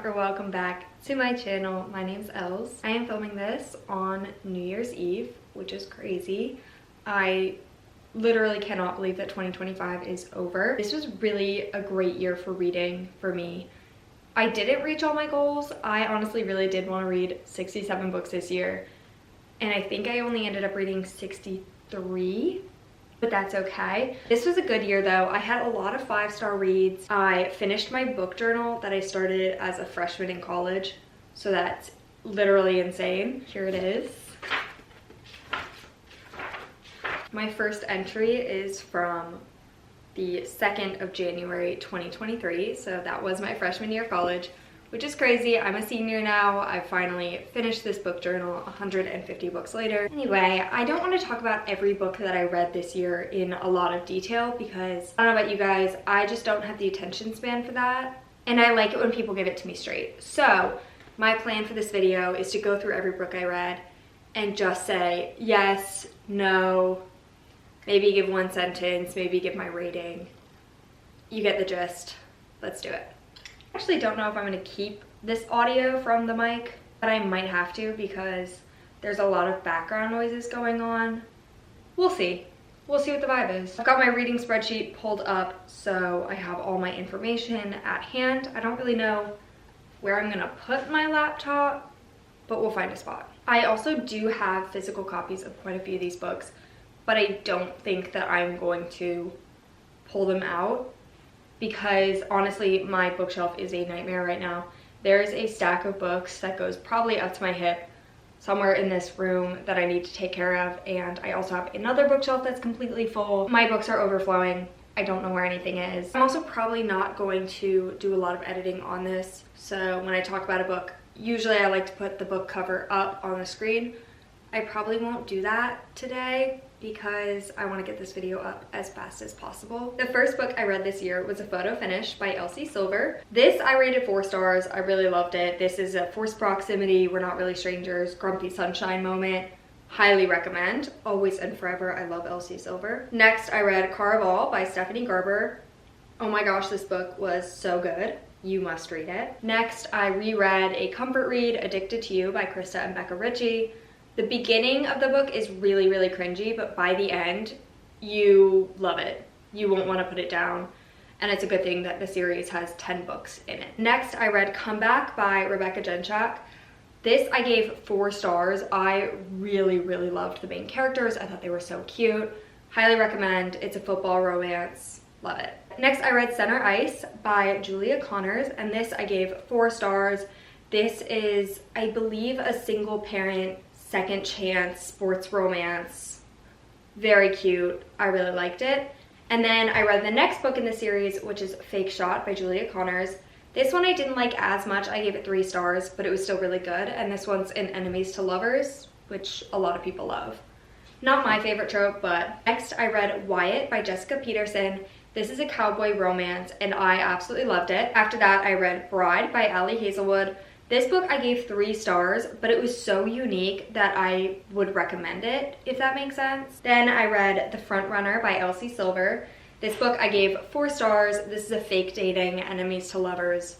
or welcome back to my channel. My name's Els. I am filming this on New Year's Eve, which is crazy. I literally cannot believe that 2025 is over. This was really a great year for reading for me. I didn't reach all my goals. I honestly really did want to read 67 books this year, and I think I only ended up reading 63. But that's okay. This was a good year though. I had a lot of 5-star reads. I finished my book journal that I started as a freshman in college. So that's literally insane. Here it is. My first entry is from the 2nd of January 2023. So that was my freshman year of college, which is crazy. I'm a senior now. I finally finished this book journal 150 books later. Anyway, I don't want to talk about every book that I read this year in a lot of detail because I don't know about you guys, I just don't have the attention span for that. And I like it when people give it to me straight. So my plan for this video is to go through every book I read and just say yes, no, maybe give one sentence, maybe give my rating. You get the gist. Let's do it. I actually don't know if I'm going to keep this audio from the mic, but I might have to because there's a lot of background noises going on. We'll see. We'll see what the vibe is. I've got my reading spreadsheet pulled up, so I have all my information at hand. I don't really know where I'm going to put my laptop, but we'll find a spot. I also do have physical copies of quite a few of these books, but I don't think that I'm going to pull them out, because honestly my bookshelf is a nightmare right now. There's a stack of books that goes probably up to my hip somewhere in this room that I need to take care of, and I also have another bookshelf that's completely full. My books are overflowing. I don't know where anything is. I'm also probably not going to do a lot of editing on this, so when I talk about a book, usually I like to put the book cover up on the screen. I probably won't do that today because I want to get this video up as fast as possible. The first book I read this year was A Photo Finish by Elsie Silver. This I rated 4 stars. I really loved it. This is a forced proximity, we're not really strangers, grumpy sunshine moment. Highly recommend. Always and forever, I love Elsie Silver. Next, I read Caraval by Stephanie Garber. Oh my gosh, this book was so good. You must read it. Next, I reread a comfort read, Addicted to You by Krista and Becca Ritchie. The beginning of the book is really, really cringy, but by the end, you love it. You won't want to put it down. And it's a good thing that the series has 10 books in it. Next, I read Comeback by Rebecca Genchak. This I gave 4 stars. I really, really loved the main characters. I thought they were so cute. Highly recommend. It's a football romance. Love it. Next, I read Center Ice by Julia Connors, and this I gave 4 stars. This is, I believe, a single parent second chance sports romance. Very cute. I really liked it. And then I read the next book in the series, which is Fake Shot by Julia Connors. This one I didn't like as much. I gave it 3 stars, but it was still really good. And this one's an enemies to lovers, which a lot of people love. Not my favorite trope, but next I read Wyatt by Jessica Peterson. This is a cowboy romance, and I absolutely loved it. After that, I read Bride by Ali Hazelwood. This book I gave 3 stars, but it was so unique that I would recommend it, if that makes sense. Then I read The Front Runner by Elsie Silver. This book I gave 4 stars. This is a fake dating, enemies to lovers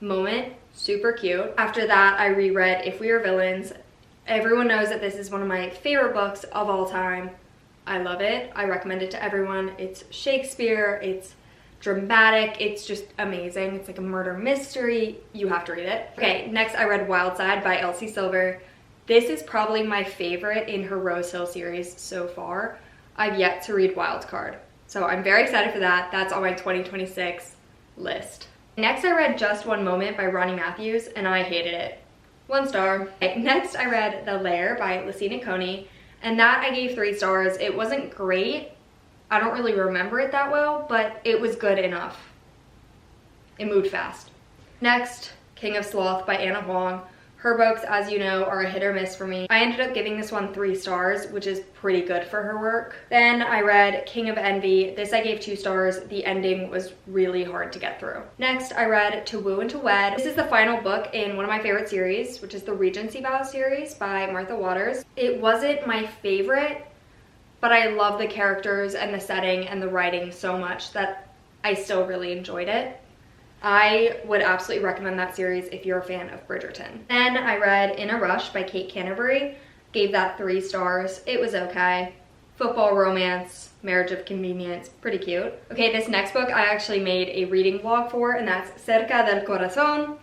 moment. Super cute. After that, I reread If We Are Villains. Everyone knows that this is one of my favorite books of all time. I love it. I recommend it to everyone. It's Shakespeare. It's dramatic. It's just amazing. It's like a murder mystery. You have to read it. Okay, next I read Wild Side by Elsie Silver. This is probably my favorite in her Rose Hill series so far. I've yet to read Wild Card, so I'm very excited for that. That's on my 2026 list. Next I read Just One Moment by Ronnie Matthews, and I hated it. 1 star. Okay, next I read The Lair by Lucina Coney, and that I gave 3 stars. It wasn't great. I don't really remember it that well, but it was good enough. It moved fast. Next, King of Sloth by Anna Huang. Her books, as you know, are a hit or miss for me. I ended up giving this one 3 stars, which is pretty good for her work. Then I read King of Envy. This I gave 2 stars. The ending was really hard to get through. Next, I read To Woo and to Wed. This is the final book in one of my favorite series, which is the Regency Vows series by Martha Waters. It wasn't my favorite, but I love the characters and the setting and the writing so much that I still really enjoyed it. I would absolutely recommend that series if you're a fan of Bridgerton. Then I read In a Rush by Kate Canterbury. Gave that 3 stars. It was okay. Football romance, marriage of convenience, pretty cute. Okay, this next book I actually made a reading vlog for, and that's Cerca del Corazón,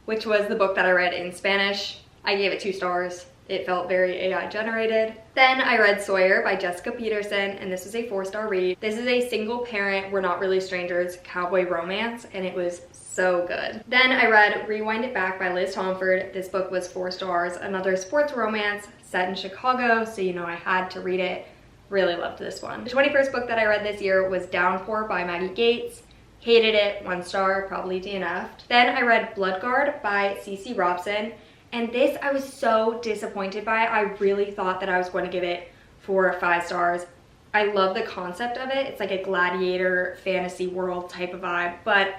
which was the book that I read in Spanish. I gave it 2 stars. It felt very AI generated. Then I read Sawyer by Jessica Peterson, and this was a 4-star read. This is a single parent, we're not really strangers, cowboy romance, and it was so good. Then I read Rewind It Back by Liz Tomford. This book was 4 stars, another sports romance set in Chicago, so you know I had to read it. Really loved this one. The 21st book that I read this year was Downpour by Maggie Gates. Hated it, 1 star, probably DNF'd. Then I read Bloodguard by CeCe Robson. And this I was so disappointed by. I really thought that I was going to give it 4 or 5 stars. I love the concept of it. It's like a gladiator fantasy world type of vibe, but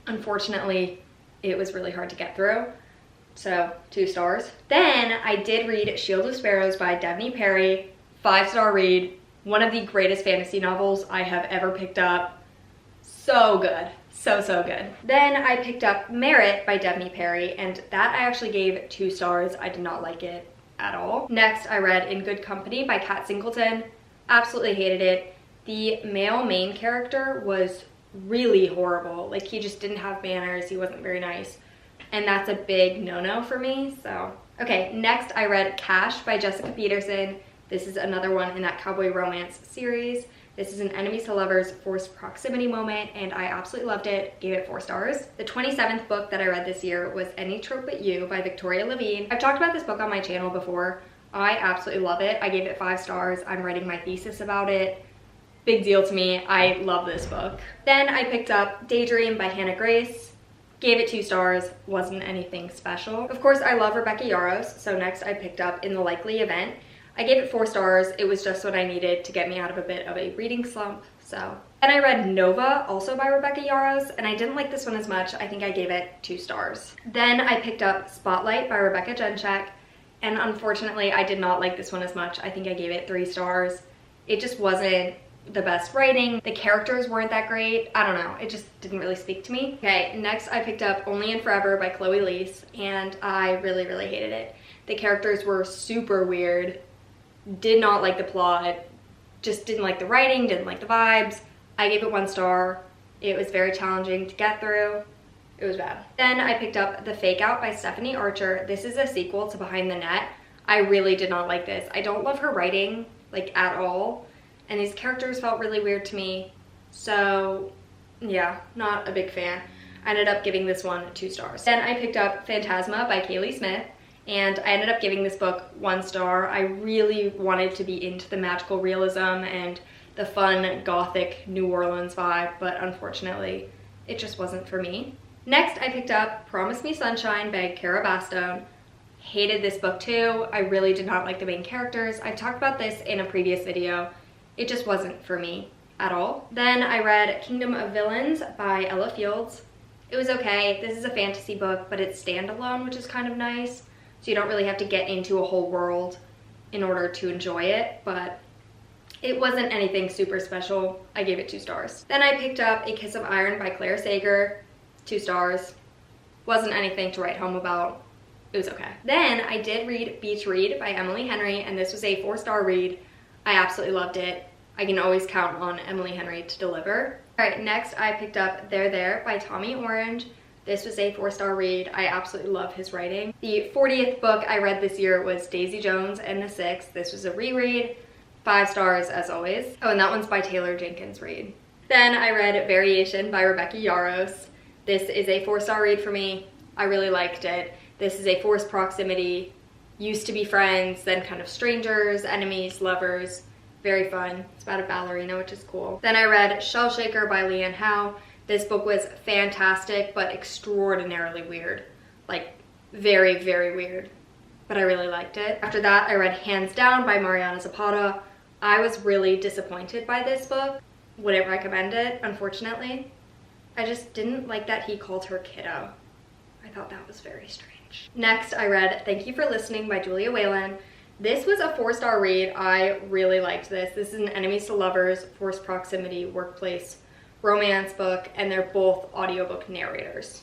unfortunately it was really hard to get through. So 2 stars. Then I did read Shield of Sparrows by Devney Perry. 5-star read. One of the greatest fantasy novels I have ever picked up. So good. So good. Then I picked up Merit by Devney Perry, and that I actually gave 2 stars. I did not like it at all. Next, I read In Good Company by Kat Singleton. Absolutely hated it. The male main character was really horrible. Like, he just didn't have manners. He wasn't very nice. And that's a big no-no for me, so. Okay, next I read Cash by Jessica Peterson. This is another one in that cowboy romance series. This is an enemies to lovers forced proximity moment, and I absolutely loved it. Gave it 4 stars. The 27th book that I read this year was Any Trope But You by Victoria Levine. I've talked about this book on my channel before. I absolutely love it. I gave it 5 stars. I'm writing my thesis about it. Big deal to me. I love this book. Then I picked up Daydream by Hannah Grace. Gave it 2 stars. Wasn't anything special. Of course, I love Rebecca Yarros, so next I picked up In the Likely Event. I gave it 4 stars. It was just what I needed to get me out of a bit of a reading slump, so. Then I read Nova, also by Rebecca Yarros, and I didn't like this one as much. I think I gave it 2 stars. Then I picked up Spotlight by Rebecca Genchek, and unfortunately I did not like this one as much. I think I gave it 3 stars. It just wasn't the best writing. The characters weren't that great. I don't know. It just didn't really speak to me. Okay, next I picked up Only in Forever by Chloe Leese, and I really hated it. The characters were super weird. Did not like the plot, just didn't like the writing, didn't like the vibes. I gave it 1 star. It was very challenging to get through. It was bad. Then I picked up The Fake Out by Stephanie Archer. This is a sequel to Behind the Net. I really did not like this. I don't love her writing, like, at all. And these characters felt really weird to me. So, yeah, not a big fan. I ended up giving this one 2 stars. Then I picked up Phantasma by Kaylee Smith. And I ended up giving this book 1 star. I really wanted to be into the magical realism and the fun gothic New Orleans vibe, but unfortunately it just wasn't for me. Next I picked up Promise Me Sunshine by Cara Bastone. Hated this book too. I really did not like the main characters. I've talked about this in a previous video. It just wasn't for me at all. Then I read Kingdom of Villains by Ella Fields. It was okay. This is a fantasy book, but it's standalone, which is kind of nice. So you don't really have to get into a whole world in order to enjoy it, but it wasn't anything super special. I gave it 2 stars. Then I picked up A Kiss of Iron by Claire Sager, 2 stars. Wasn't anything to write home about. It was okay. Then I did read Beach Read by Emily Henry, and this was a 4-star read. I absolutely loved it. I can always count on Emily Henry to deliver. All right, next I picked up There There by Tommy Orange. This was a 4-star read. I absolutely love his writing. The 40th book I read this year was Daisy Jones and the Six. This was a reread. 5 stars as always. Oh, and that one's by Taylor Jenkins Reid. Then I read Variation by Rebecca Yarros. This is a 4-star read for me. I really liked it. This is a forced proximity, used to be friends, then kind of strangers, enemies, lovers. Very fun. It's about a ballerina, which is cool. Then I read Shellshaker by Leanne Howe. This book was fantastic, but extraordinarily weird. Like, very weird. But I really liked it. After that, I read Hands Down by Mariana Zapata. I was really disappointed by this book. Wouldn't recommend it, unfortunately. I just didn't like that he called her kiddo. I thought that was very strange. Next, I read Thank You for Listening by Julia Whalen. This was a 4-star read. I really liked this. This is an enemies to lovers, forced proximity, workplace romance book, and they're both audiobook narrators.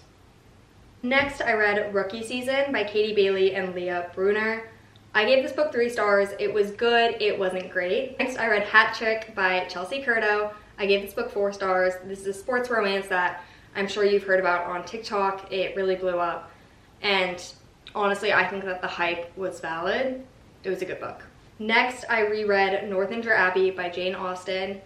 Next, I read Rookie Season by Katie Bailey and Leah Brunner. I gave this book 3 stars. It was good, it wasn't great. Next, I read Hat Chick by Chelsea Curto. I gave this book 4 stars. This is a sports romance that I'm sure you've heard about on TikTok. It really blew up. And honestly, I think that the hype was valid. It was a good book. Next, I reread Northanger Abbey by Jane Austen.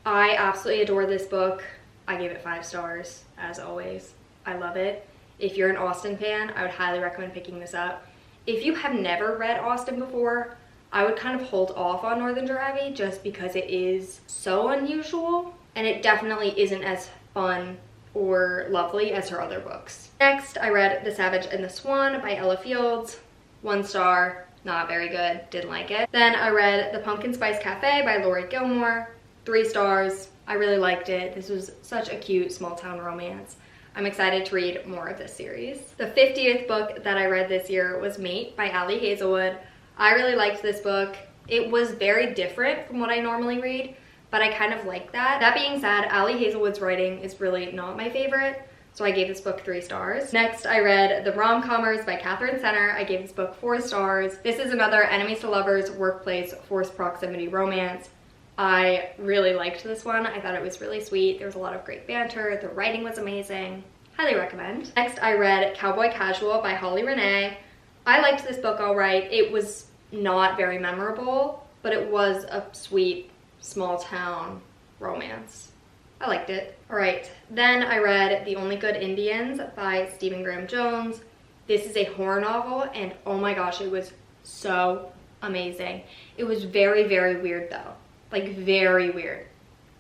I absolutely adore this book. I gave it 5 stars, as always. I love it. If you're an Austen fan, I would highly recommend picking this up. If you have never read Austen before, I would kind of hold off on Northanger Abbey just because it is so unusual, and it definitely isn't as fun or lovely as her other books. Next, I read The Savage and the Swan by Ella Fields. 1 star, not very good, didn't like it. Then I read The Pumpkin Spice Cafe by Laurie Gilmore. 3 stars, I really liked it. This was such a cute small town romance. I'm excited to read more of this series. The 50th book that I read this year was Mate by Ali Hazelwood. I really liked this book. It was very different from what I normally read, but I kind of like that. That being said, Ali Hazelwood's writing is really not my favorite, so I gave this book 3 stars. Next, I read The Rom-Commers by Catherine Center. I gave this book 4 stars. This is another enemies to lovers workplace forced proximity romance. I really liked this one. I thought it was really sweet. There was a lot of great banter. The writing was amazing. Highly recommend. Next, I read Cowboy Casual by Holly Renee. I liked this book all right. It was not very memorable, but it was a sweet small town romance. I liked it. All right, then I read The Only Good Indians by Stephen Graham Jones. This is a horror novel, and oh my gosh, it was so amazing. It was very, very weird though. Like very weird,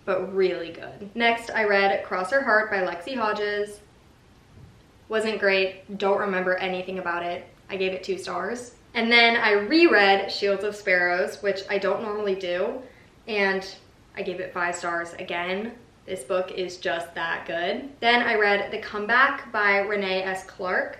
but really good. Next, I read Cross Her Heart by Lexi Hodges. Wasn't great, don't remember anything about it. I gave it 2 stars. And then I reread Shields of Sparrows, which I don't normally do, and I gave it 5 stars again. This book is just that good. Then I read The Comeback by Renee S. Clark.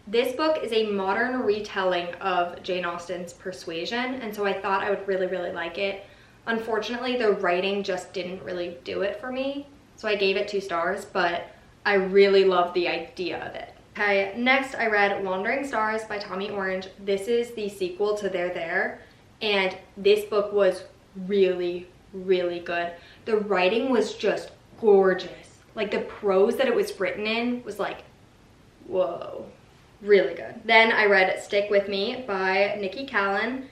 This book is a modern retelling of Jane Austen's Persuasion, and so I thought I would really, really like it. Unfortunately, the writing just didn't really do it for me, so I gave it 2 stars, but I really love the idea of it. Okay, next I read Wandering Stars by Tommy Orange. This is the sequel to There There, and this book was really, really good. The writing was just gorgeous. Like the prose that it was written in was like, whoa, really good. Then I read Stick With Me by Nikki Callan.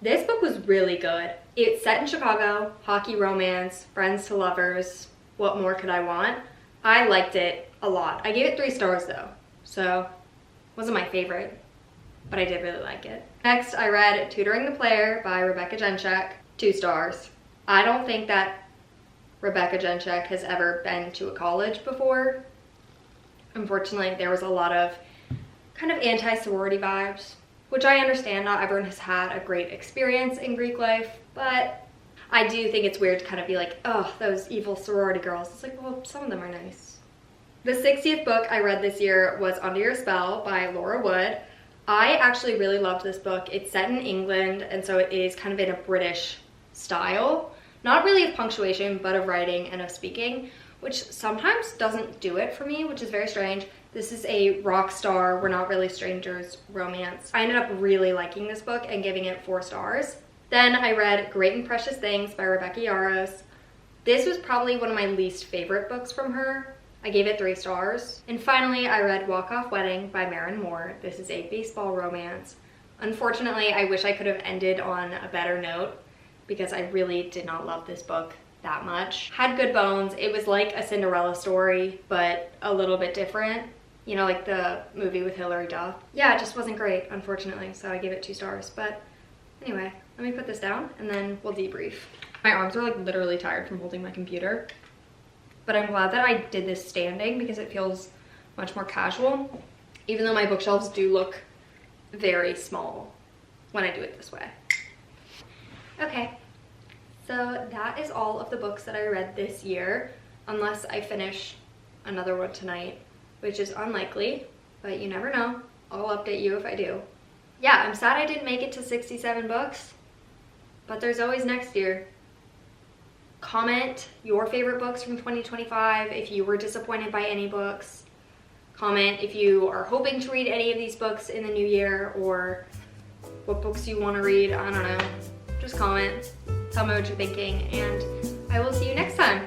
This book was really good. It's set in Chicago, hockey romance, friends to lovers. What more could I want? I liked it a lot. I gave it 3 stars though, so wasn't my favorite, but I did really like it. Next, I read Tutoring the Player by Rebecca Genchek. 2 stars. I don't think that Rebecca Genchek has ever been to a college before. Unfortunately, there was a lot of kind of anti-sorority vibes, which I understand. Not everyone has had a great experience in Greek life, but I do think it's weird to kind of be like, oh, those evil sorority girls. It's like, well, some of them are nice. The 60th book I read this year was Under Your Spell by Laura Wood. I actually really loved this book. It's set in England, and so it is kind of in a British style. Not really of punctuation, but of writing and of speaking, which sometimes doesn't do it for me, which is very strange. This is a rock star, we're not really strangers romance. I ended up really liking this book and giving it 4 stars. Then I read Great and Precious Things by Rebecca Yarros. This was probably one of my least favorite books from her. I gave it 3 stars. And finally, I read Walk Off Wedding by Maren Moore. This is a baseball romance. Unfortunately, I wish I could have ended on a better note because I really did not love this book that much. Had good bones. It was like a Cinderella story, but a little bit different. You know, like the movie with Hilary Duff. Yeah, it just wasn't great, unfortunately, so I gave it 2 stars. But anyway, let me put this down and then we'll debrief. My arms are like literally tired from holding my computer, but I'm glad that I did this standing because it feels much more casual, even though my bookshelves do look very small when I do it this way. Okay, so that is all of the books that I read this year, unless I finish another one tonight, which is unlikely, but you never know. I'll update you if I do. Yeah, I'm sad I didn't make it to 67 books, but there's always next year. comment your favorite books from 2025, if you were disappointed by any books. Comment if you are hoping to read any of these books in the new year, or what books you want to read. I don't know. Just comment. Tell me what you're thinking, and I will see you next time.